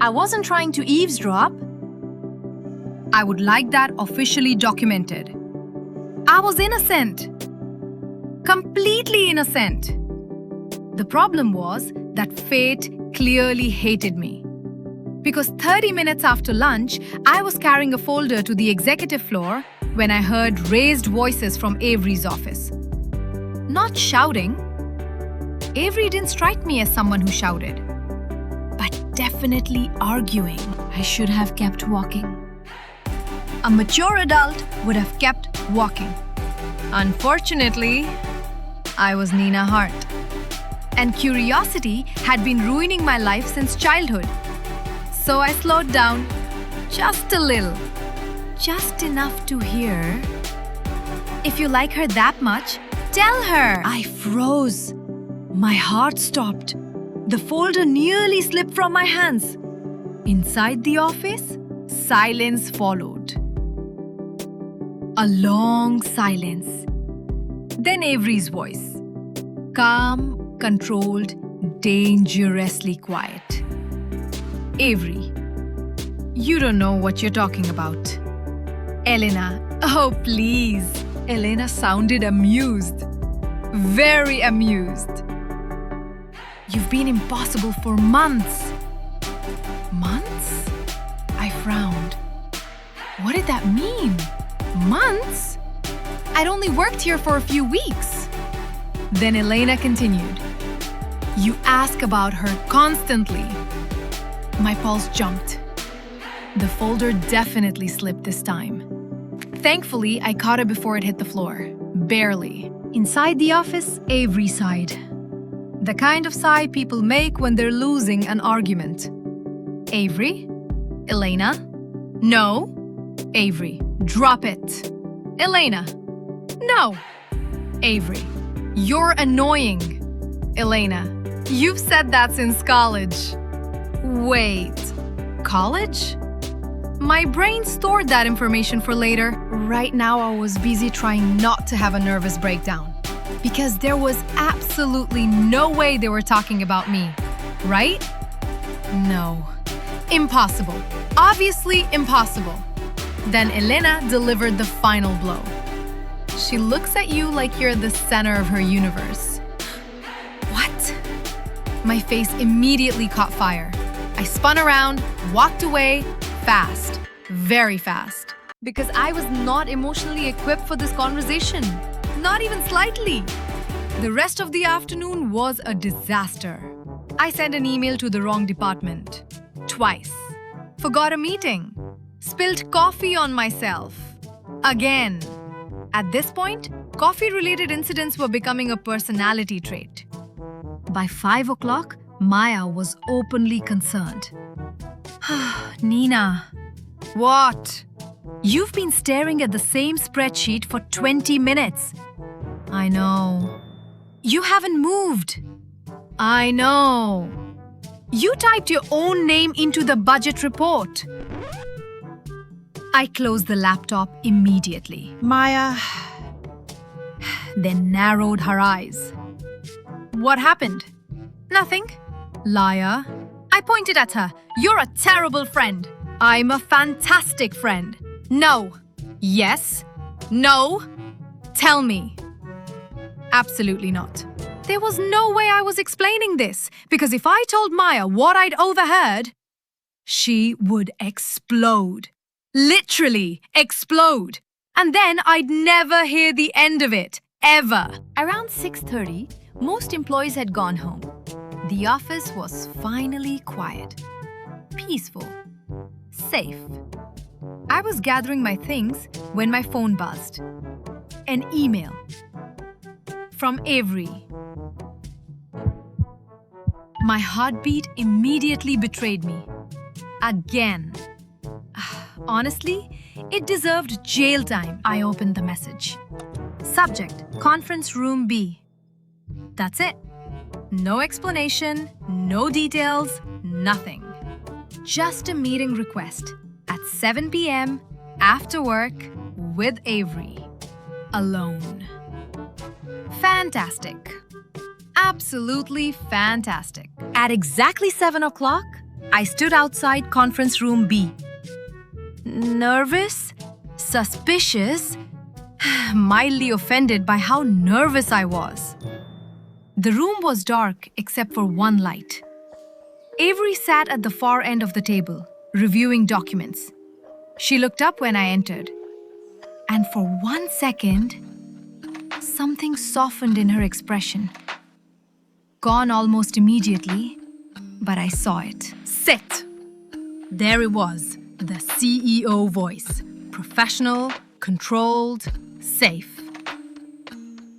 I wasn't trying to eavesdrop. I would like that officially documented. I was innocent. Completely innocent. The problem was that fate clearly hated me. Because 30 minutes after lunch, I was carrying a folder to the executive floor when I heard raised voices from Avery's office. Not shouting. Avery didn't strike me as someone who shouted. But definitely arguing. I should have kept walking. A mature adult would have kept walking. Unfortunately, I was Nina Hart. And curiosity had been ruining my life since childhood. So I slowed down just a little. Just enough to hear, "If you like her that much, tell her." I froze. My heart stopped. The folder nearly slipped from my hands. Inside the office, silence followed. A long silence. Then Avery's voice. Calm, controlled, dangerously quiet. "Avery, you don't know what you're talking about." "Elena, oh please." Elena sounded amused. Very amused. "You've been impossible for months." Months? I frowned. What did that mean? Months? I'd only worked here for a few weeks. Then Elena continued. "You ask about her constantly." My pulse jumped. The folder definitely slipped this time. Thankfully, I caught it before it hit the floor. Barely. Inside the office, Avery sighed. The kind of sigh people make when they're losing an argument. "Avery? Elena? No." "Avery, drop it." "Elena? No." "Avery, you're annoying." "Elena, you've said that since college." Wait, college? My brain stored that information for later. Right now, I was busy trying not to have a nervous breakdown. Because there was absolutely no way they were talking about me, right? No. Impossible. Obviously impossible. Then Elena delivered the final blow. She looks at you like you're the center of her universe. What? My face immediately caught fire. I spun around, walked away, fast, very fast. Because I was not emotionally equipped for this conversation. Not even slightly. The rest of the afternoon was a disaster. I sent an email to the wrong department. Twice. Forgot a meeting. Spilled coffee on myself. Again. At this point, coffee-related incidents were becoming a personality trait. By 5 o'clock, Maya was openly concerned. "Nina." "What?" "You've been staring at the same spreadsheet for 20 minutes. "I know." "You haven't moved." "I know." "You typed your own name into the budget report." I closed the laptop immediately. Maya then narrowed her eyes. "What happened?" "Nothing." "Liar." I pointed at her. "You're a terrible friend." "I'm a fantastic friend." "No." "Yes." "No." "Tell me." Absolutely not. There was no way I was explaining this, because if I told Maya what I'd overheard, she would explode. Literally explode. And then I'd never hear the end of it, ever. Around 6:30, most employees had gone home. The office was finally quiet, peaceful, safe. I was gathering my things when my phone buzzed. An email from Avery. My heartbeat immediately betrayed me. Again. Honestly, it deserved jail time. I opened the message. Subject, Conference Room B. That's it. No explanation, no details, nothing. Just a meeting request at 7 p.m. after work with Avery. Alone. Fantastic. Absolutely fantastic. At exactly 7 o'clock, I stood outside conference room B. Nervous, suspicious, mildly offended by how nervous I was. The room was dark except for one light. Avery sat at the far end of the table, reviewing documents. She looked up when I entered. And for 1 second, something softened in her expression. Gone almost immediately, but I saw it. Sit! There it was, the CEO voice. Professional, controlled, safe.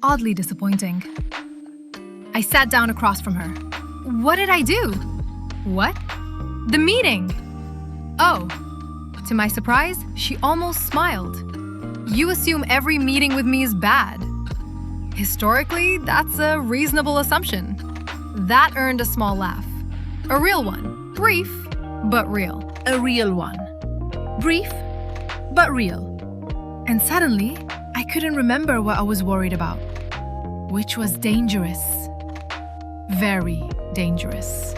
Oddly disappointing. I sat down across from her. What did I do? What? The meeting! Oh. To my surprise, she almost smiled. You assume every meeting with me is bad. Historically, that's a reasonable assumption. That earned a small laugh. A real one. Brief, but real. A real one. Brief, but real. And suddenly, I couldn't remember what I was worried about. Which was dangerous. Very dangerous.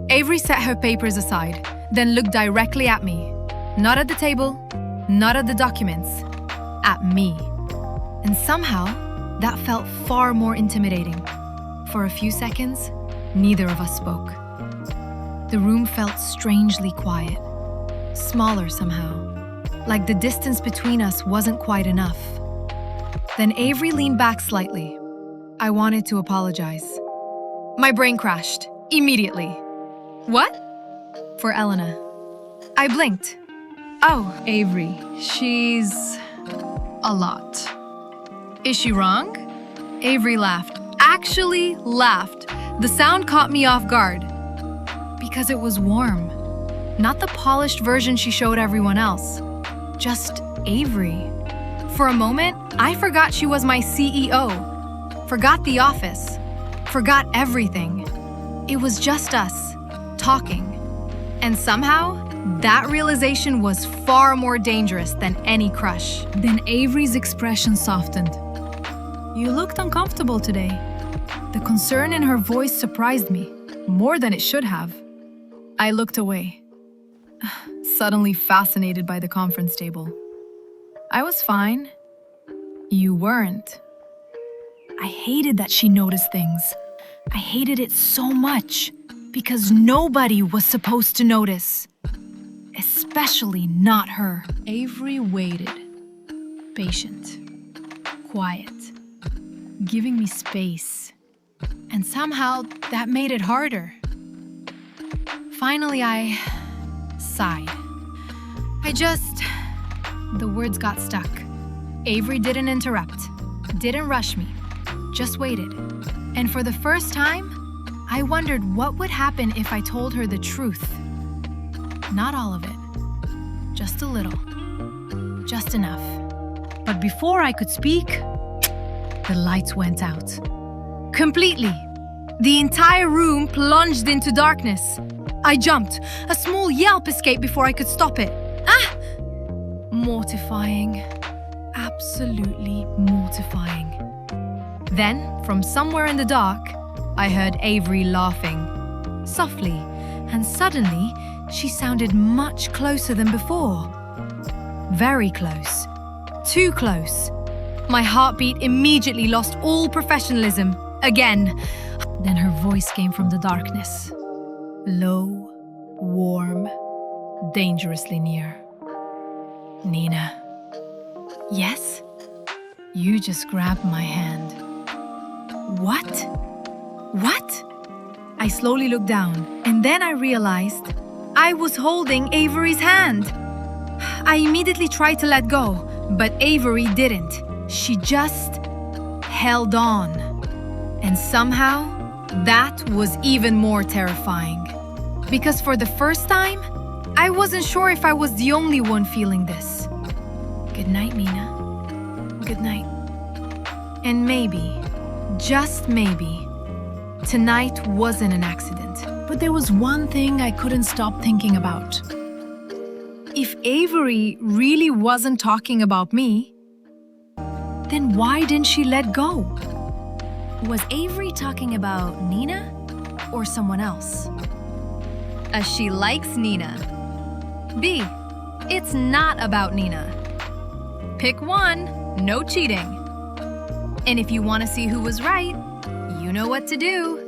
Avery set her papers aside, then looked directly at me. Not at the table, not at the documents. At me. And somehow, that felt far more intimidating. For a few seconds, neither of us spoke. The room felt strangely quiet. Smaller somehow. Like the distance between us wasn't quite enough. Then Avery leaned back slightly. I wanted to apologize. My brain crashed. Immediately. What? For Elena. I blinked. Oh, Avery. She's... a lot. Is she wrong? Avery laughed. Actually laughed. The sound caught me off guard. Because it was warm. Not the polished version she showed everyone else. Just Avery. For a moment, I forgot she was my CEO. Forgot the office. Forgot everything. It was just us, talking. And somehow, that realization was far more dangerous than any crush. Then Avery's expression softened. You looked uncomfortable today. The concern in her voice surprised me, more than it should have. I looked away, suddenly fascinated by the conference table. I was fine. You weren't. I hated that she noticed things. I hated it so much because nobody was supposed to notice. Especially not her. Avery waited. Patient. Quiet. Giving me space. And somehow that made it harder. Finally, I sighed. The words got stuck. Avery didn't interrupt, didn't rush me, just waited. And for the first time, I wondered what would happen if I told her the truth. Not all of it, just a little, just enough. But before I could speak, the lights went out. Completely. The entire room plunged into darkness. I jumped. A small yelp escaped before I could stop it. Ah! Mortifying. Absolutely mortifying. Then, from somewhere in the dark, I heard Avery laughing. Softly, and suddenly, she sounded much closer than before. Very close. Too close. My heartbeat immediately lost all professionalism. Again. Then her voice came from the darkness. Low, warm, dangerously near. Nina. Yes? You just grabbed my hand. What? What? I slowly looked down, and then I realized I was holding Avery's hand. I immediately tried to let go, but Avery didn't. She just held on. And somehow, that was even more terrifying. Because for the first time, I wasn't sure if I was the only one feeling this. Good night, Nina. Good night. And maybe, just maybe, tonight wasn't an accident. But there was one thing I couldn't stop thinking about. If Avery really wasn't talking about me, then why didn't she let go? Was Avery talking about Nina or someone else? A, she likes Nina. B, it's not about Nina. Pick one, no cheating. And if you want to see who was right, you know what to do.